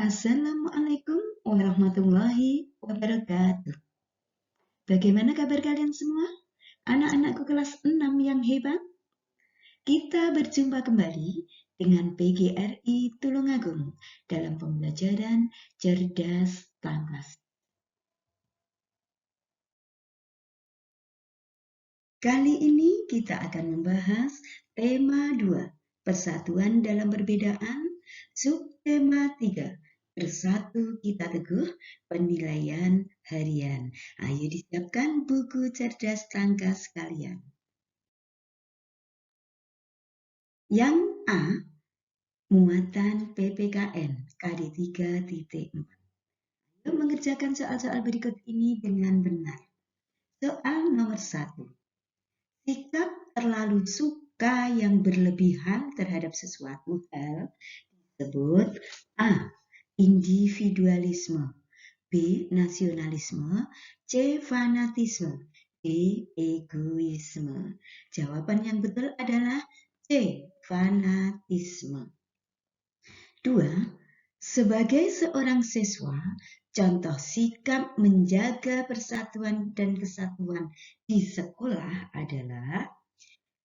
Assalamualaikum warahmatullahi wabarakatuh. Bagaimana kabar kalian semua? Anak-anakku kelas 6 yang hebat? Kita berjumpa kembali dengan PGRI Tulungagung dalam pembelajaran Cerdas Tangkas. Kali ini kita akan membahas tema 2, Persatuan dalam Perbedaan, subtema 3, Bersatu Kita Teguh, penilaian harian. Ayo disiapkan buku cerdas tangkas kalian. Yang A, muatan PPKN KD 3.4. Ayo mengerjakan soal-soal berikut ini dengan benar. Soal nomor 1. Sikap terlalu suka yang berlebihan terhadap sesuatu hal disebut A. Individualisme, B. Nasionalisme, C. Fanatisme, D. Egoisme. Jawaban yang betul adalah C. Fanatisme. 2. Sebagai seorang siswa, contoh sikap menjaga persatuan dan kesatuan di sekolah adalah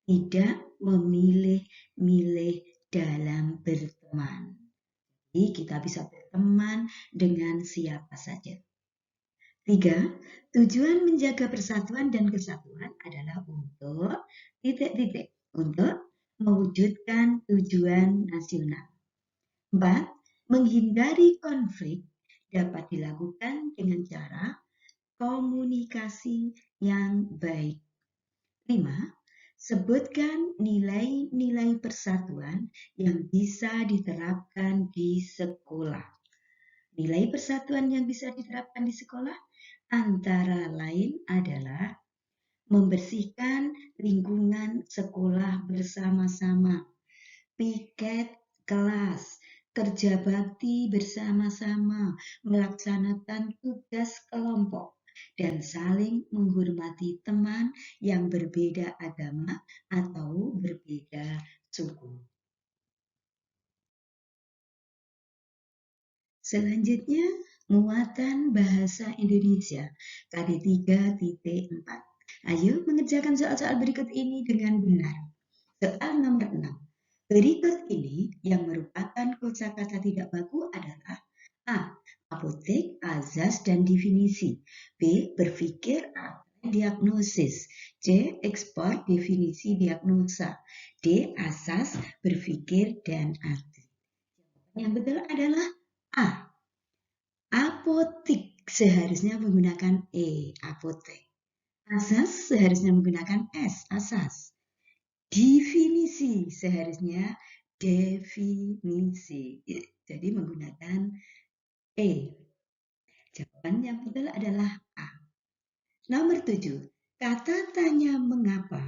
tidak memilih-milih dalam berteman. Jadi kita bisa berteman dengan siapa saja. 3. Tujuan menjaga persatuan dan kesatuan adalah untuk untuk mewujudkan tujuan nasional. 4. Menghindari konflik dapat dilakukan dengan cara komunikasi yang baik. 5. Sebutkan nilai-nilai persatuan yang bisa diterapkan di sekolah. Nilai persatuan yang bisa diterapkan di sekolah antara lain adalah membersihkan lingkungan sekolah bersama-sama, piket kelas, kerja bakti bersama-sama, melaksanakan tugas kelompok, dan saling menghormati teman yang berbeda agama atau berbeda suku. Selanjutnya, muatan bahasa Indonesia KD 3.4. Ayo mengerjakan soal-soal berikut ini dengan benar. Soal nomor 6. Berikut ini yang merupakan kosakata tidak baku adalah A. Apotek, azas, dan definisi. B. Berpikir atau diagnosis. C. Ekspor, definisi, diagnosa. D. Asas, berpikir, dan arti. Yang betul adalah A. Apotik seharusnya menggunakan E. Apotek. Asas seharusnya menggunakan S. Asas. Definisi seharusnya definisi. Jadi menggunakan E. Jawaban yang betul adalah A. Nomor 7. Kata tanya mengapa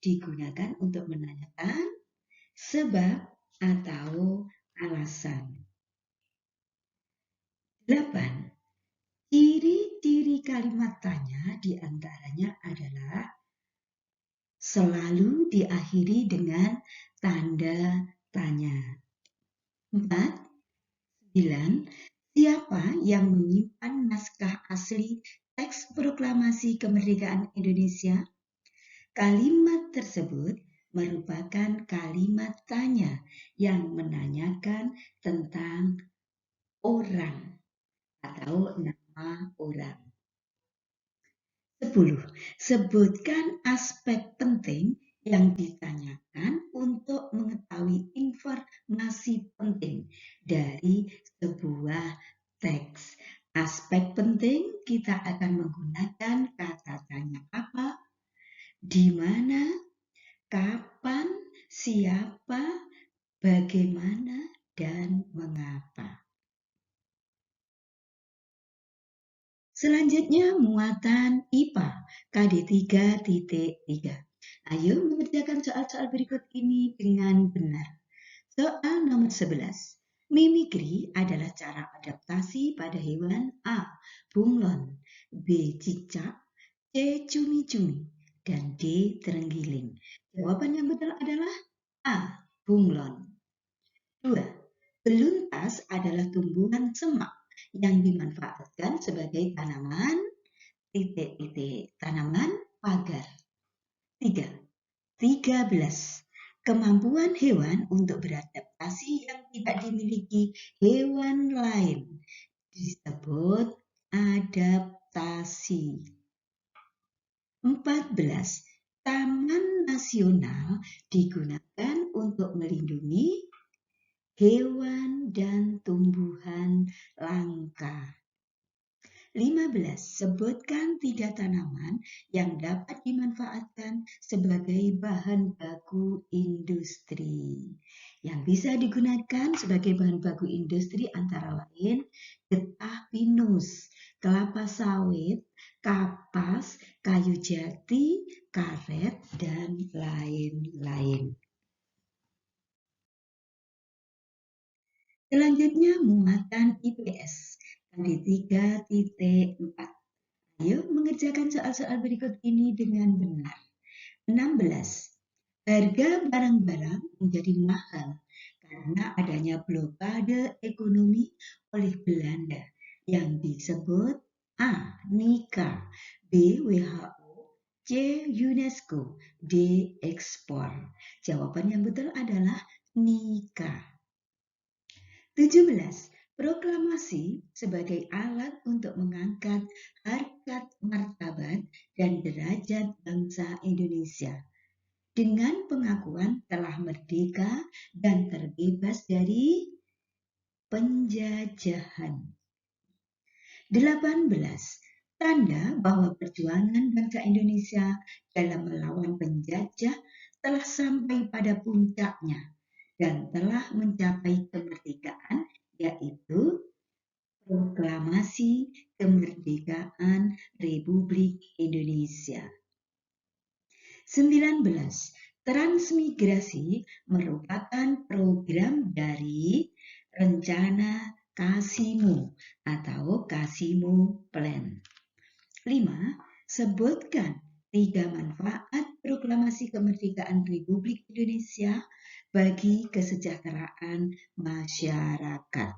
digunakan untuk menanyakan sebab atau alasan. 8. Ciri-ciri kalimat tanya diantaranya adalah selalu diakhiri dengan tanda tanya. 4. 9. Siapa yang menyimpan naskah asli teks proklamasi kemerdekaan Indonesia? Kalimat tersebut merupakan kalimat tanya yang menanyakan tentang orang atau nama orang. 10. Sebutkan aspek penting yang ditanyakan untuk mengetahui informasi penting dari sebuah teks. Aspek penting kita akan menggunakan kata tanya apa, di mana, kapan, siapa, bagaimana, dan mengapa. Selanjutnya muatan IPA KD 3.3. Ayo mengerjakan soal-soal berikut ini dengan benar. Soal nomor 11. Mimikri adalah cara adaptasi pada hewan A. Bunglon, B. Cicak, C. Cumi-cumi, dan D. Terenggiling. Jawaban yang betul adalah A. Bunglon. 2. Beluntas adalah tumbuhan semak yang dimanfaatkan sebagai tanaman tanaman pagar. 13. Kemampuan hewan untuk beradaptasi yang tidak dimiliki hewan lain disebut adaptasi. 14. Taman nasional digunakan untuk melindungi hewan dan tumbuhan langka. 15. Sebutkan 3 tanaman yang dapat dimanfaatkan sebagai bahan baku industri. Yang bisa digunakan sebagai bahan baku industri antara lain getah pinus, kelapa sawit, kapas, kayu jati, karet, dan lain-lain. Selanjutnya muatan IPS kali 3.4. Ayo mengerjakan soal-soal berikut ini dengan benar. 16. Harga barang-barang menjadi mahal karena adanya blokade ekonomi oleh Belanda yang disebut A. Nikah, B. WHO, C. UNESCO, D. ekspor. Jawaban yang betul adalah nikah. 17. Proklamasi sebagai alat untuk mengangkat harkat martabat dan derajat bangsa Indonesia dengan pengakuan telah merdeka dan terbebas dari penjajahan. 18. Tanda bahwa perjuangan bangsa Indonesia dalam melawan penjajah telah sampai pada puncaknya dan telah mencapai kemerdekaan, yaitu Proklamasi Kemerdekaan Republik Indonesia. 19. Transmigrasi merupakan program dari Rencana Kasimo atau Kasimo Plan. 5. Sebutkan 3 manfaat Proklamasi Kemerdekaan Republik Indonesia bagi kesejahteraan masyarakat.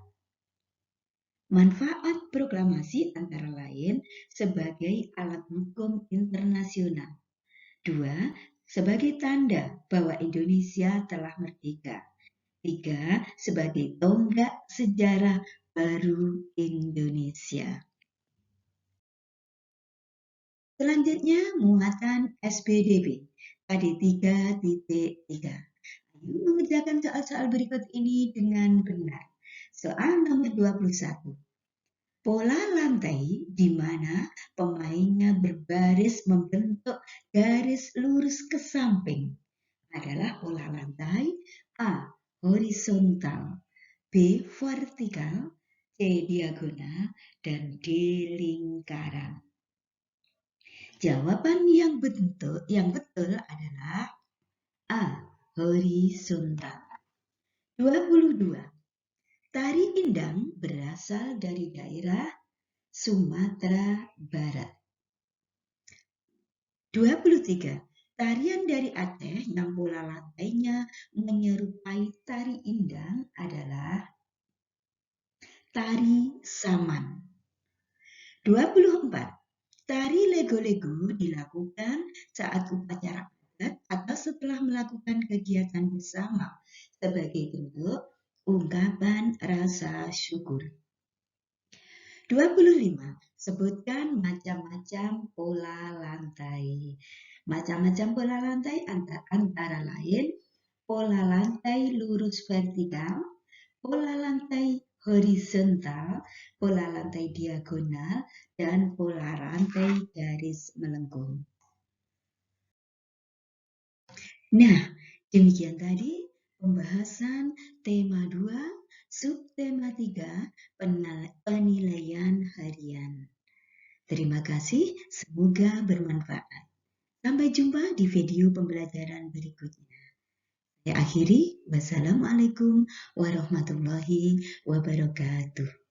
Manfaat proklamasi antara lain sebagai alat hukum internasional. 2. Sebagai tanda bahwa Indonesia telah merdeka. 3. Sebagai tonggak sejarah baru Indonesia. Selanjutnya muatan SPDB KD 3.3. Ayo mengerjakan soal-soal berikut ini dengan benar. Soal nomor 21. Pola lantai di mana pemainnya berbaris membentuk garis lurus ke samping adalah pola lantai A. Horizontal, B. Vertikal, C. Diagonal, dan D. Lingkaran. Jawaban yang betul adalah A. Horizontal. 22. Tari Indang berasal dari daerah Sumatera Barat. 23. Tarian dari Aceh yang pola lantainya menyerupai tari Indang adalah tari Saman. 24. Tari Lego-Lego dilakukan saat upacara adat atau setelah melakukan kegiatan bersama sebagai bentuk ungkapan rasa syukur. 25. Sebutkan macam-macam pola lantai. Macam-macam pola lantai antara lain pola lantai lurus vertikal, pola lantai horizontal, pola lantai diagonal, dan pola lantai garis melengkung. Nah, demikian tadi pembahasan tema 2, subtema 3, penilaian harian. Terima kasih, semoga bermanfaat. Sampai jumpa di video pembelajaran berikutnya. Saya akhiri, wassalamualaikum warahmatullahi wabarakatuh.